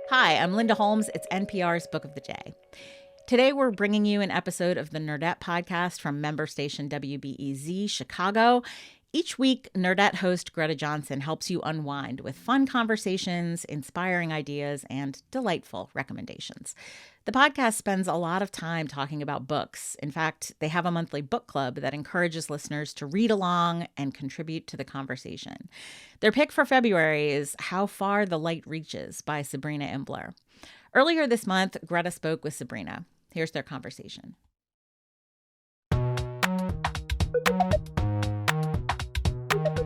Hi, I'm Linda Holmes. It's NPR's Book of the Day. Today, we're bringing you an episode of the Nerdette podcast from member station WBEZ Chicago. Each week, Nerdette host Greta Johnsen helps you unwind with fun conversations, inspiring ideas, and delightful recommendations. The podcast spends a lot of time talking about books. In fact, they have a monthly book club that encourages listeners to read along and contribute to the conversation. Their pick for February is How Far the Light Reaches by Sabrina Imbler. Earlier this month, Greta spoke with Sabrina. Here's their conversation.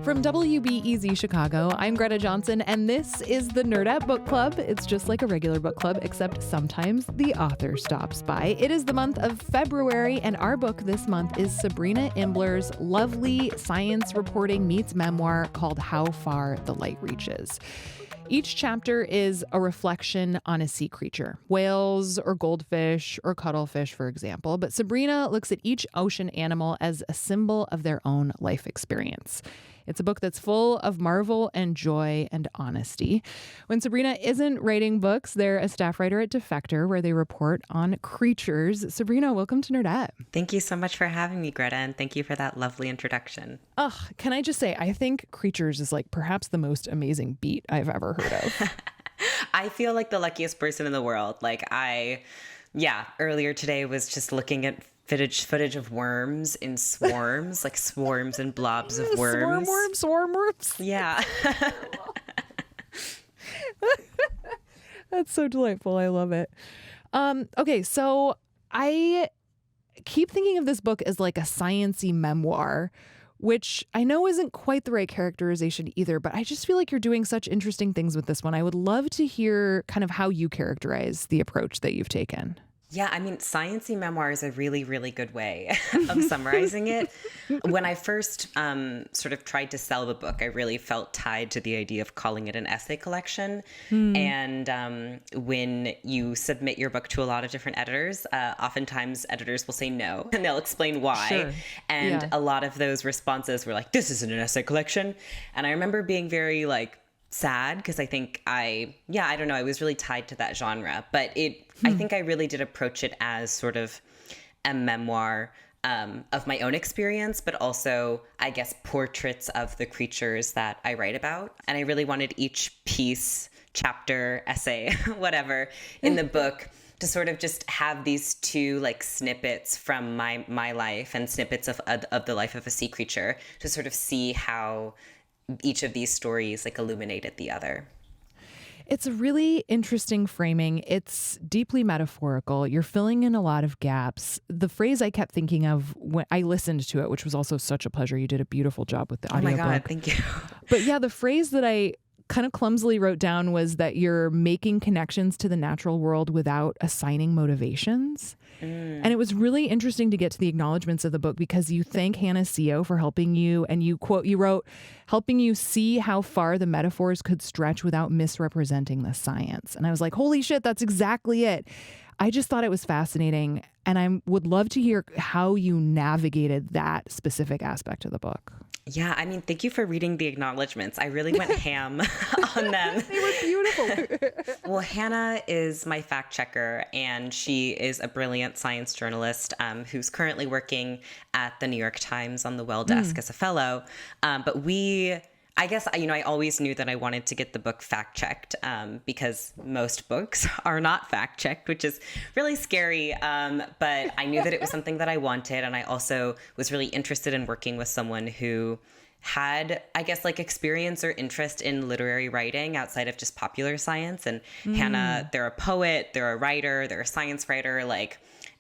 From WBEZ Chicago, I'm Greta Johnsen, and this is the Nerdette Book Club. It's just like a regular book club, except sometimes the author stops by. It is the month of February, and our book this month is Sabrina Imbler's lovely science reporting meets memoir called How Far the Light Reaches. Each chapter is a reflection on a sea creature, whales or goldfish or cuttlefish, for example. But Sabrina looks at each ocean animal as a symbol of their own life experience. It's a book that's full of marvel and joy and honesty. When Sabrina isn't writing books, they're a staff writer at Defector, where they report on creatures. Sabrina, welcome to Nerdette. Thank you so much for having me, Greta, and thank you for that lovely introduction. Can I just say, I think creatures is like perhaps the most amazing beat I've ever heard of. I feel like the luckiest person in the world. Earlier today was just looking at footage of worms in swarms, like swarms and blobs of worms. Swarm worms. Yeah. That's so delightful. I love it. Okay, so I keep thinking of this book as like a science-y memoir, which I know isn't quite the right characterization either, but I just feel like you're doing such interesting things with this one. I would love to hear kind of how you characterize the approach that you've taken. Yeah, I mean, science-y memoir is a really, really good way of summarizing it. When I first sort of tried to sell the book, I really felt tied to the idea of calling it an essay collection. And when you submit your book to a lot of different editors, oftentimes editors will say no, and they'll explain why. Sure. And a lot of those responses were like, this isn't an essay collection. And I remember being very sad because I think I was really tied to that genre, but I think I really did approach it as sort of a memoir of my own experience, but also, I guess, portraits of the creatures that I write about. And I really wanted each piece, chapter, essay, whatever, in the book to sort of just have these two snippets from my life and snippets of the life of a sea creature to sort of see how each of these stories illuminated the other. It's a really interesting framing. It's deeply metaphorical. You're filling in a lot of gaps. The phrase I kept thinking of when I listened to it, which was also such a pleasure. You did a beautiful job with the audiobook. Oh my God, thank you. But yeah, the phrase that I kind of clumsily wrote down was that you're making connections to the natural world without assigning motivations. And it was really interesting to get to the acknowledgments of the book because you thank Hannah Seo for helping you, and you wrote, helping you see how far the metaphors could stretch without misrepresenting the science. And I was like, holy shit, that's exactly it. I just thought it was fascinating. And I would love to hear how you navigated that specific aspect of the book. Yeah, I mean, thank you for reading the acknowledgments. I really went ham on them. They were beautiful. Well, Hannah is my fact checker, and she is a brilliant science journalist who's currently working at the New York Times on the Well desk as a fellow. I guess, I always knew that I wanted to get the book fact-checked because most books are not fact-checked, which is really scary. But I knew that it was something that I wanted. And I also was really interested in working with someone who had, I guess, experience or interest in literary writing outside of just popular science. And Hannah, they're a poet, they're a writer, they're a science writer.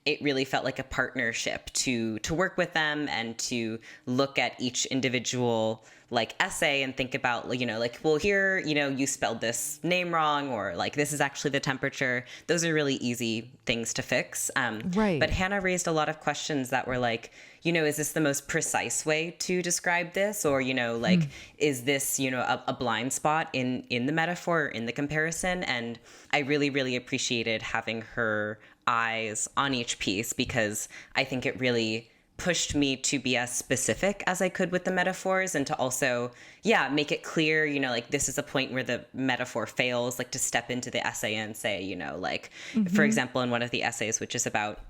It really felt like a partnership to work with them and to look at each individual essay and think about, well, here, you spelled this name wrong, or this is actually the temperature. Those are really easy things to fix. Right. But Hannah raised a lot of questions that were is this the most precise way to describe this? Or, is this, a blind spot in the metaphor or in the comparison? And I really, really appreciated having her eyes on each piece because I think it really pushed me to be as specific as I could with the metaphors, and to also, make it clear, like this is a point where the metaphor fails, like to step into the essay and say, like, for example, in one of the essays, which is about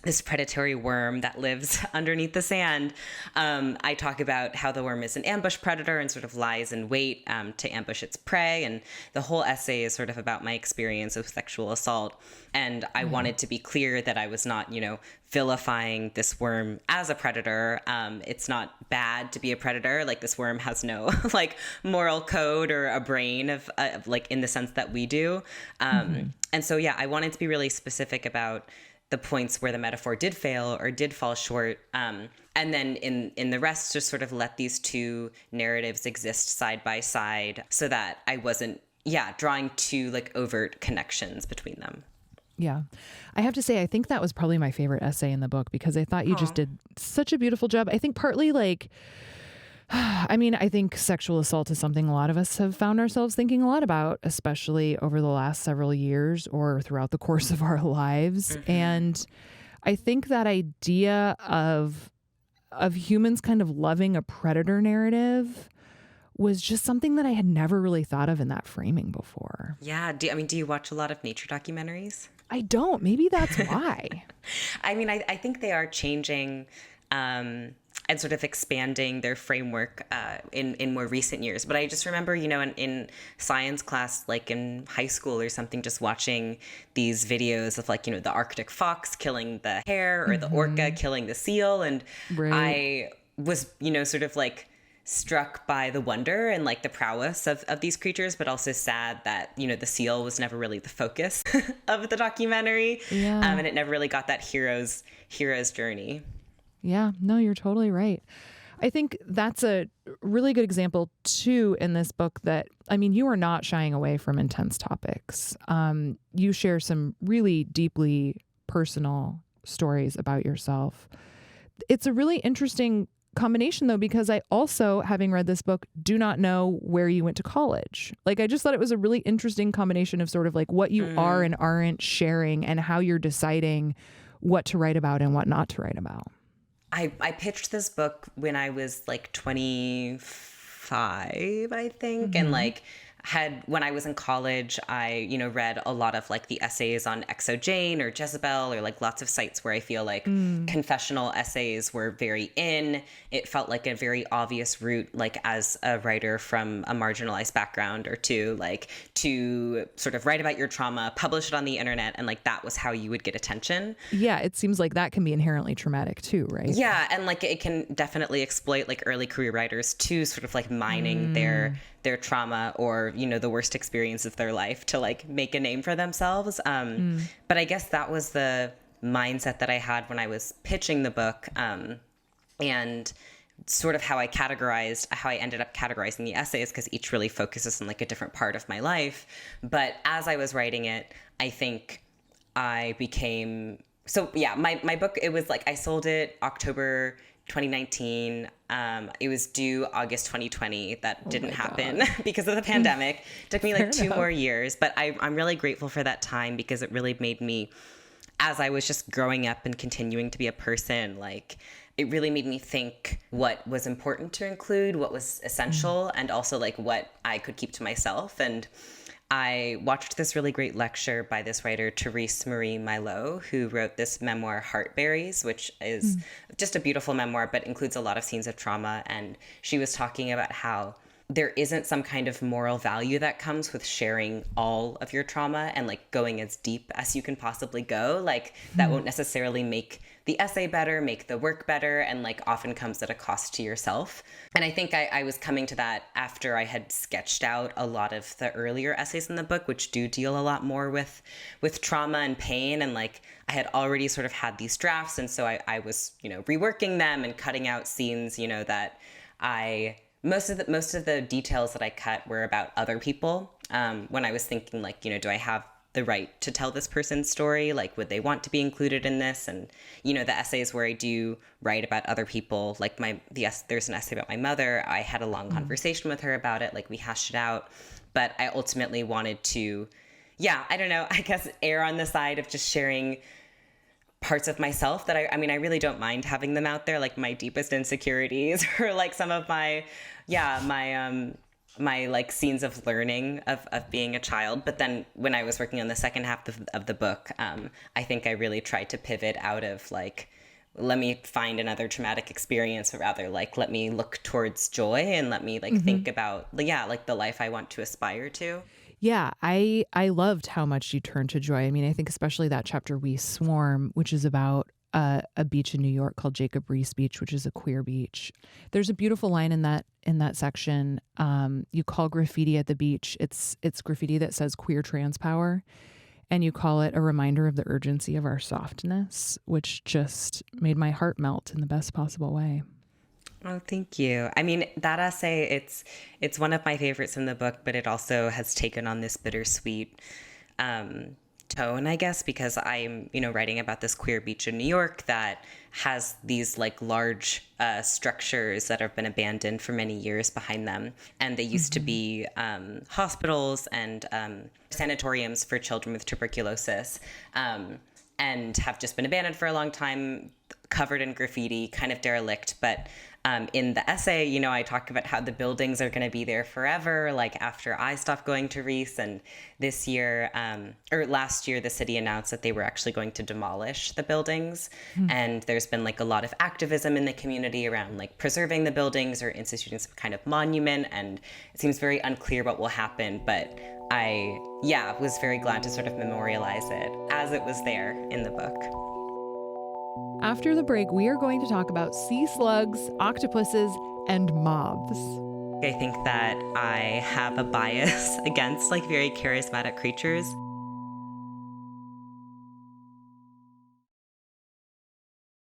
this predatory worm that lives underneath the sand, I talk about how the worm is an ambush predator and sort of lies in wait to ambush its prey. And the whole essay is sort of about my experience of sexual assault. And I wanted to be clear that I was not, vilifying this worm as a predator. It's not bad to be a predator. Like, this worm has no like moral code or a brain of like in the sense that we do. And so, I wanted to be really specific about the points where the metaphor did fail or did fall short. And then in the rest, just sort of let these two narratives exist side by side so that I wasn't, drawing too like overt connections between them. Yeah. I have to say, I think that was probably my favorite essay in the book because I thought you just did such a beautiful job. I think partly like, I think sexual assault is something a lot of us have found ourselves thinking a lot about, especially over the last several years or throughout the course of our lives. And I think that idea of humans kind of loving a predator narrative was just something that I had never really thought of in that framing before. Yeah. Do you watch a lot of nature documentaries? I don't. Maybe that's why. I think they are changing and sort of expanding their framework in more recent years. But I just remember, in science class, like in high school or something, just watching these videos of like, the Arctic fox killing the hare or the orca killing the seal. And I was, sort of like struck by the wonder and like the prowess of these creatures, but also sad that, the seal was never really the focus of the documentary. Yeah. And it never really got that hero's journey. Yeah, no, you're totally right. I think that's a really good example too in this book that, you are not shying away from intense topics. You share some really deeply personal stories about yourself. It's a really interesting combination though, because I also, having read this book, do not know where you went to college. Like, I just thought it was a really interesting combination of sort of like what you are and aren't sharing and how you're deciding what to write about and what not to write about. I pitched this book when I was like 25, I think. And like when I was in college, I, read a lot of like the essays on Exojane or Jezebel or like lots of sites where I feel like confessional essays were very in. It felt like a very obvious route, like as a writer from a marginalized background or two, like to sort of write about your trauma, publish it on the internet. And like, that was how you would get attention. Yeah. It seems like that can be inherently traumatic too, right? Yeah. And like, it can definitely exploit like early career writers too, sort of like mining their trauma or, the worst experience of their life to like make a name for themselves. But I guess that was the mindset that I had when I was pitching the book. And sort of how I ended up categorizing the essays, because each really focuses on like a different part of my life. But as I was writing it, I think I became, my book, it was like, I sold it October 2019. It was due August 2020. That didn't happen because of the pandemic. It took me like two more years, but I'm really grateful for that time because it really made me, as I was just growing up and continuing to be a person, like it really made me think what was important to include, what was essential, and also like what I could keep to myself. And I watched this really great lecture by this writer, Therese Marie Milo, who wrote this memoir, Heartberries, which is just a beautiful memoir, but includes a lot of scenes of trauma. And she was talking about how there isn't some kind of moral value that comes with sharing all of your trauma and like going as deep as you can possibly go. Like that won't necessarily make the essay better, make the work better, and like often comes at a cost to yourself. And I think I was coming to that after I had sketched out a lot of the earlier essays in the book, which do deal a lot more with trauma and pain. And like I had already sort of had these drafts. And so I was, reworking them and cutting out scenes, that most of the details that I cut were about other people. When I was thinking like, do I have the right to tell this person's story? Like, would they want to be included in this? And, the essays where I do write about other people, like there's an essay about my mother. I had a long conversation with her about it. Like we hashed it out, but I ultimately wanted to, I don't know, I guess err on the side of just sharing parts of myself that I mean, I really don't mind having them out there, like my deepest insecurities or like some of my like scenes of learning of being a child. But then when I was working on the second half of the book, I think I really tried to pivot out of like, let me find another traumatic experience, or rather like, let me look towards joy and let me like think about, like the life I want to aspire to. Yeah, I loved how much you turned to joy. I mean, I think especially that chapter We Swarm, which is about a beach in New York called Jacob Riis Beach, which is a queer beach. There's a beautiful line in that section. You call graffiti at the beach, it's graffiti that says queer trans power, and you call it a reminder of the urgency of our softness, which just made my heart melt in the best possible way. Oh, thank you. I mean, that essay, it's one of my favorites in the book, but it also has taken on this bittersweet tone, I guess, because I'm, writing about this queer beach in New York that has these like large structures that have been abandoned for many years behind them. And they used to be hospitals and sanatoriums for children with tuberculosis, and have just been abandoned for a long time, covered in graffiti, kind of derelict. But in the essay, I talk about how the buildings are going to be there forever, like after I stopped going to Riis. And this year, or last year, the city announced that they were actually going to demolish the buildings. And there's been like a lot of activism in the community around like preserving the buildings or instituting some kind of monument. And it seems very unclear what will happen. But I was very glad to sort of memorialize it as it was there in the book. After the break, we are going to talk about sea slugs, octopuses, and moths. I think that I have a bias against like very charismatic creatures.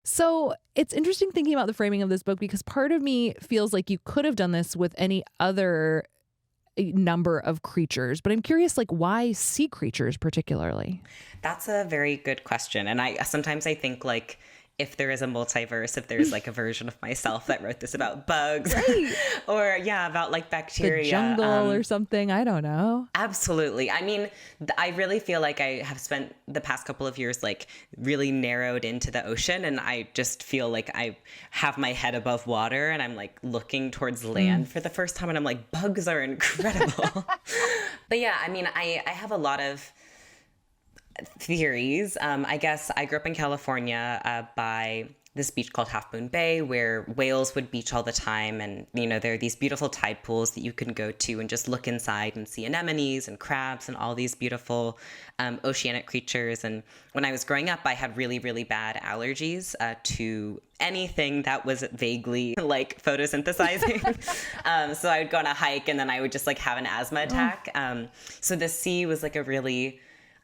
So it's interesting thinking about the framing of this book, because part of me feels like you could have done this with any other number of creatures, but I'm curious, like, why sea creatures particularly? That's a very good question. And sometimes I think like, if there is a multiverse, if there's like a version of myself that wrote this about bugs, right, or about like bacteria, the jungle or something, I don't know. Absolutely. I mean, I really feel like I have spent the past couple of years like really narrowed into the ocean, and I just feel like I have my head above water and I'm like looking towards land for the first time, and I'm like, bugs are incredible. But yeah, I mean, I have a lot of theories. I guess I grew up in California by this beach called Half Moon Bay, where whales would beach all the time. And, there are these beautiful tide pools that you can go to and just look inside and see anemones and crabs and all these beautiful oceanic creatures. And when I was growing up, I had really, really bad allergies to anything that was vaguely like photosynthesizing. So I would go on a hike and then I would just like have an asthma attack. So the sea was like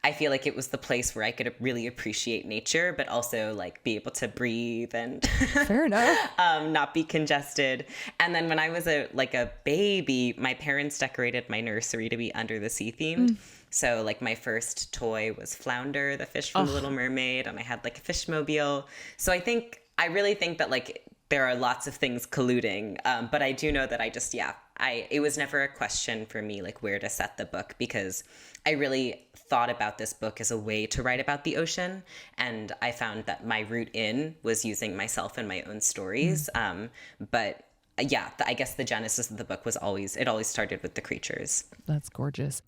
I feel like it was the place where I could really appreciate nature, but also like be able to breathe and fair enough, not be congested. And then when I was a baby, my parents decorated my nursery to be under the sea themed. So like my first toy was Flounder, the fish from The Little Mermaid, and I had like a fishmobile. So I really think that like there are lots of things colluding, but I do know that it was never a question for me like where to set the book, because I really thought about this book as a way to write about the ocean, and I found that my route in was using myself and my own stories. But I guess the genesis of the book was always started with the creatures. That's gorgeous.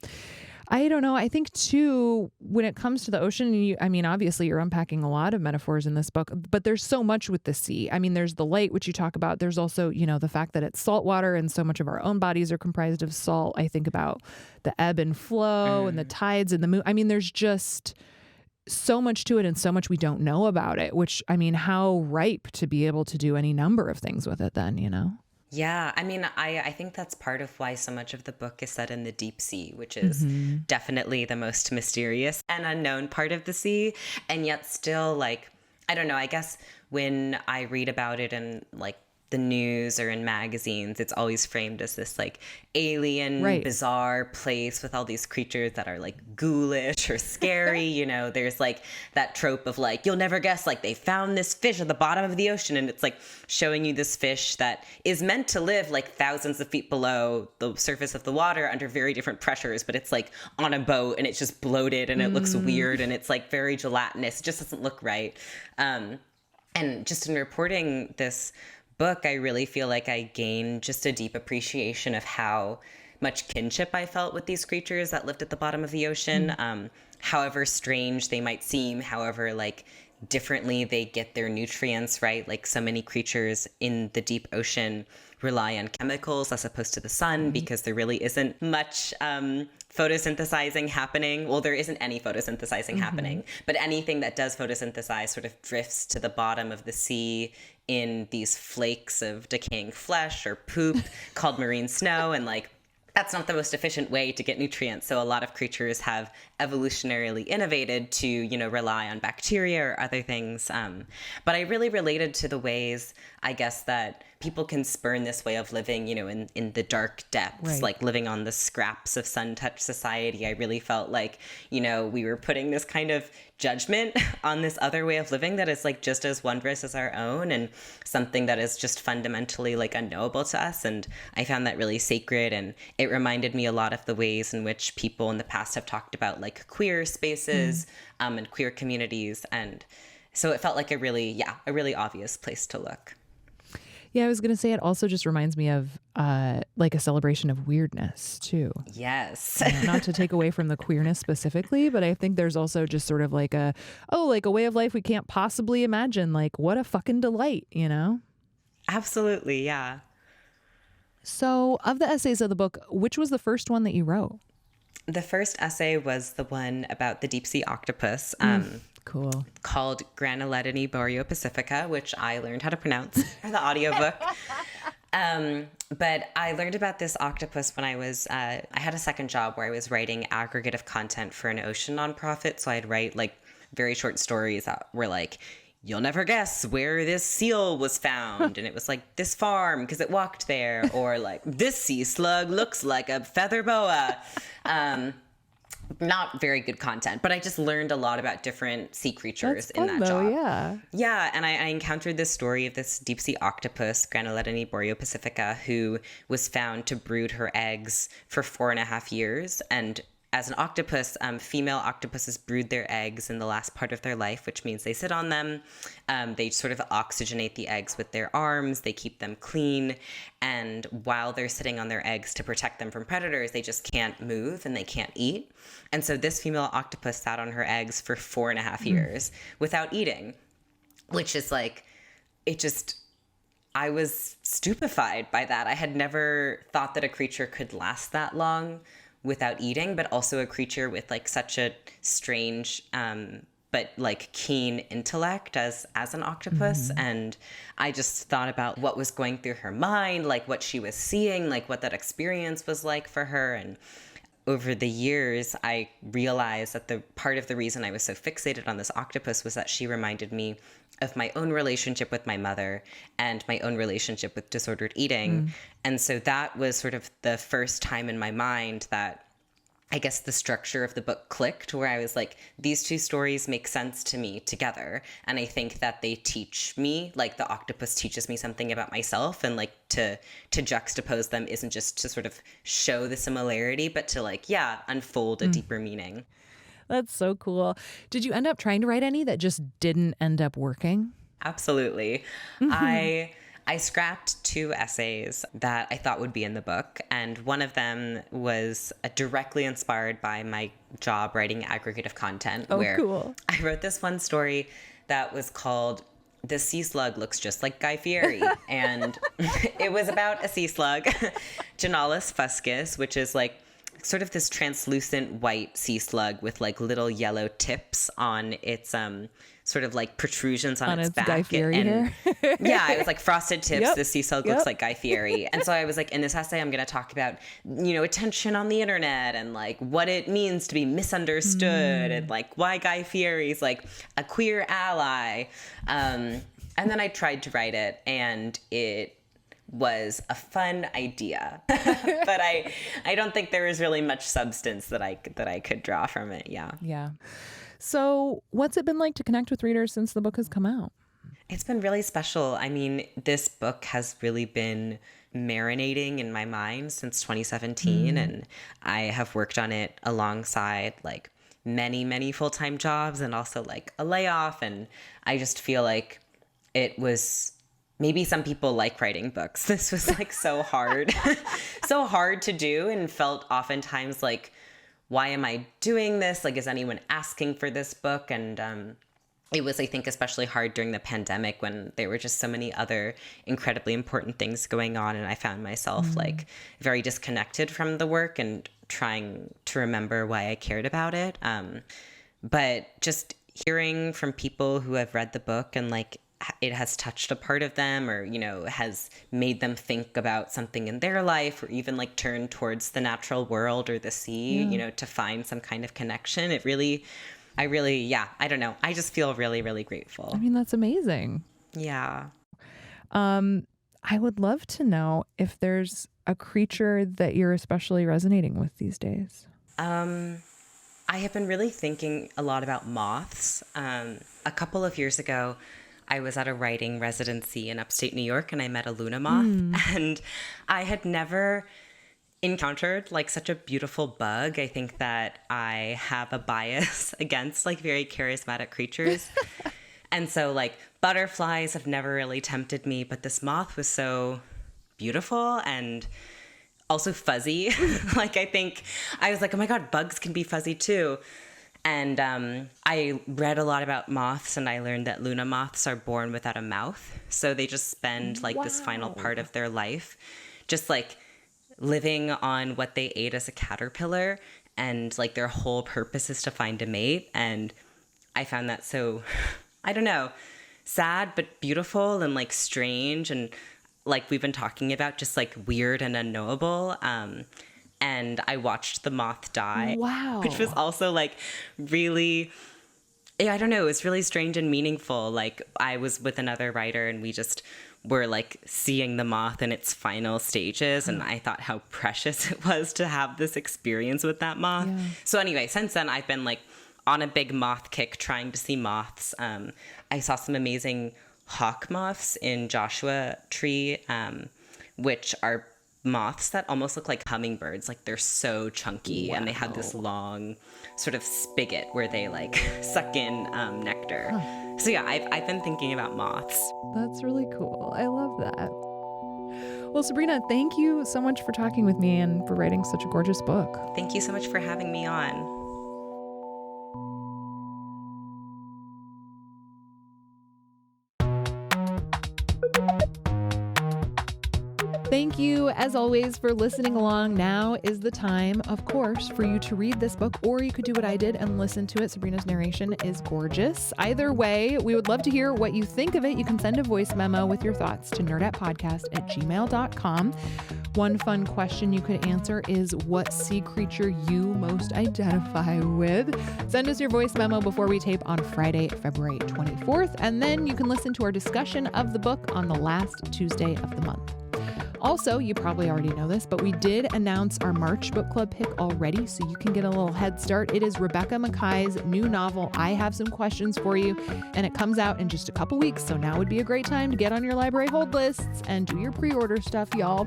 I don't know. I think too, when it comes to the ocean, obviously you're unpacking a lot of metaphors in this book, but there's so much with the sea. I mean, there's the light, which you talk about. There's also, the fact that it's salt water, and so much of our own bodies are comprised of salt. I think about the ebb and flow and the tides and the moon. I mean, there's just so much to it and so much we don't know about it, which, how ripe to be able to do any number of things with it then, Yeah, I mean, I think that's part of why so much of the book is set in the deep sea, which is definitely the most mysterious and unknown part of the sea. And yet still, like, I don't know, I guess when I read about it in like the news or in magazines, it's always framed as this like alien, bizarre place with all these creatures that are like ghoulish or scary. You know, there's like that trope of like, you'll never guess, like they found this fish at the bottom of the ocean, and it's like showing you this fish that is meant to live like thousands of feet below the surface of the water under very different pressures, but it's like on a boat and it's just bloated and it looks weird and it's like very gelatinous. It just doesn't look right. And just in reporting this book, I really feel like I gained just a deep appreciation of how much kinship I felt with these creatures that lived at the bottom of the ocean. However strange they might seem, however like differently they get their nutrients, right? Like so many creatures in the deep ocean rely on chemicals as opposed to the sun because there really isn't much photosynthesizing happening. Well, there isn't any photosynthesizing happening, but anything that does photosynthesize sort of drifts to the bottom of the sea in these flakes of decaying flesh or poop called marine snow. And like, that's not the most efficient way to get nutrients. So a lot of creatures have evolutionarily innovated to, you know, rely on bacteria or other things. But I really related to the ways, I guess, that people can spurn this way of living, you know, in the dark depths, like living on the scraps of sun-touched society. I really felt like, you know, we were putting this kind of judgment on this other way of living that is like just as wondrous as our own and something that is just fundamentally like unknowable to us. And I found that really sacred. And it reminded me a lot of the ways in which people in the past have talked about like queer spaces and queer communities. And so it felt like a really obvious place to look. Yeah, I was going to say it also just reminds me of like a celebration of weirdness too. Yes. Not to take away from the queerness specifically, but I think there's also just sort of like a way of life we can't possibly imagine. Like what a fucking delight, you know? Absolutely. Yeah. So of the essays of the book, which was the first one that you wrote? The first essay was the one about the deep sea octopus. Cool. Called Granulidini boreopacifica, which I learned how to pronounce for the audiobook. But I learned about this octopus when I had a second job where I was writing aggregative content for an ocean nonprofit. So I'd write like very short stories that were like, you'll never guess where this seal was found. And it was like this farm because it walked there. Or like this sea slug looks like a feather boa. Not very good content, but I just learned a lot about different sea creatures in that job. Yeah. And I encountered this story of this deep sea octopus, Granulidini boreopacifica, who was found to brood her eggs for 4.5 years. And as an octopus, female octopuses brood their eggs in the last part of their life, which means they sit on them. They sort of oxygenate the eggs with their arms. They keep them clean. And while they're sitting on their eggs to protect them from predators, they just can't move and they can't eat. And so this female octopus sat on her eggs for 4.5 years without eating, which is like, I was stupefied by that. I had never thought that a creature could last that long without eating, but also a creature with like such a strange but like keen intellect as an octopus. And I just thought about what was going through her mind, like what she was seeing, like what that experience was like for her. And over the years, I realized that the part of the reason I was so fixated on this octopus was that she reminded me of my own relationship with my mother and my own relationship with disordered eating. And so that was sort of the first time in my mind that I guess the structure of the book clicked, where I was like, these two stories make sense to me together. And I think that they teach me, like the octopus teaches me something about myself, and like to juxtapose them isn't just to sort of show the similarity, but to like, unfold a deeper meaning. That's so cool. Did you end up trying to write any that just didn't end up working? Absolutely. I scrapped 2 essays that I thought would be in the book, and one of them was directly inspired by my job writing aggregative content. Cool. I wrote this one story that was called "The Sea Slug Looks Just Like Guy Fieri," and it was about a sea slug, Genalis fuscus, which is like sort of this translucent white sea slug with like little yellow tips on its sort of like protrusions on its back. Guy Fieri hair. Yeah, it was like frosted tips. Yep. The sea slug looks like Guy Fieri. And so I was like, in this essay, I'm going to talk about, attention on the internet and like what it means to be misunderstood and like why Guy Fieri's like a queer ally. And then I tried to write it, and it was a fun idea, but I don't think there was really much substance that I could draw from it. Yeah. Yeah. So what's it been like to connect with readers since the book has come out? It's been really special. I mean, this book has really been marinating in my mind since 2017, and I have worked on it alongside like many full-time jobs and also like a layoff, and I just feel like it was, maybe some people like writing books. This was like so hard, so hard to do, and felt oftentimes like, why am I doing this? Like, is anyone asking for this book? And it was, I think, especially hard during the pandemic when there were just so many other incredibly important things going on. And I found myself like very disconnected from the work and trying to remember why I cared about it. But just hearing from people who have read the book and like it has touched a part of them, or, you know, has made them think about something in their life, or even like turn towards the natural world or the sea, you know, to find some kind of connection. I don't know. I just feel really grateful. I mean, that's amazing. Yeah. I would love to know if there's a creature that you're especially resonating with these days. I have been really thinking a lot about moths. A couple of years ago, I was at a writing residency in upstate New York, and I met a Luna moth, and I had never encountered like such a beautiful bug. I think that I have a bias against like very charismatic creatures. And so like butterflies have never really tempted me, but this moth was so beautiful and also fuzzy. Like, I think I was like, oh my God, bugs can be fuzzy too. And I read a lot about moths, and I learned that Luna moths are born without a mouth. So they just spend like this final part of their life just like living on what they ate as a caterpillar, and like their whole purpose is to find a mate. And I found that so, I don't know, sad but beautiful and like strange, and like we've been talking about, just like weird and unknowable. And I watched the moth die. Wow. Which was also like really, I don't know, it was really strange and meaningful. Like, I was with another writer, and we just were like seeing the moth in its final stages, and I thought how precious it was to have this experience with that moth. Yeah. So anyway, since then I've been like on a big moth kick, trying to see moths. I saw some amazing hawk moths in Joshua Tree, which are moths that almost look like hummingbirds. Like, they're so chunky. Wow. And they have this long sort of spigot where they like suck in nectar. Huh. So yeah, I've been thinking about moths. That's really cool. I love that. Well, Sabrina, thank you so much for talking with me and for writing such a gorgeous book. Thank you so much for having me on. Thank you, as always, for listening along. Now is the time, of course, for you to read this book, or you could do what I did and listen to it. Sabrina's narration is gorgeous. Either way, we would love to hear what you think of it. You can send a voice memo with your thoughts to nerdettepodcast@gmail.com. One fun question you could answer is what sea creature you most identify with. Send us your voice memo before we tape on Friday, February 24th, and then you can listen to our discussion of the book on the last Tuesday of the month. Also, you probably already know this, but we did announce our March book club pick already, so you can get a little head start. It is Rebecca Mackay's new novel, I Have Some Questions for You, and it comes out in just a couple weeks, so now would be a great time to get on your library hold lists and do your pre-order stuff, y'all.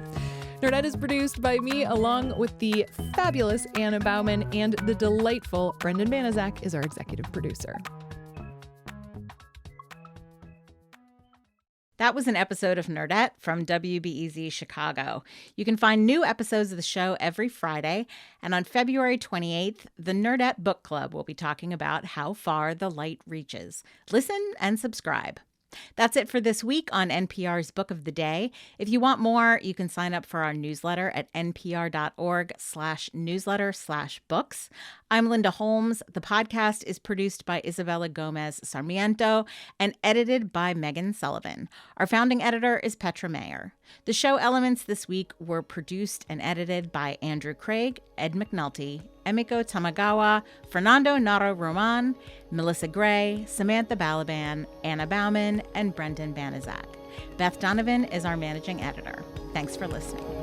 Nerdette is produced by me, along with the fabulous Anna Bauman, and the delightful Brendan Banaszak is our executive producer. That was an episode of Nerdette from WBEZ Chicago. You can find new episodes of the show every Friday. And on February 28th, the Nerdette Book Club will be talking about how far the light reaches. Listen and subscribe. That's it for this week on NPR's Book of the Day. If you want more, you can sign up for our newsletter at npr.org/newsletter/books. I'm Linda Holmes. The podcast is produced by Isabella Gomez Sarmiento and edited by Megan Sullivan. Our founding editor is Petra Mayer. The show elements this week were produced and edited by Andrew Craig, Ed McNulty, Emiko Tamagawa, Fernando Naro Roman, Melissa Gray, Samantha Balaban, Anna Bauman, and Brendan Banaszak. Beth Donovan is our managing editor. Thanks for listening.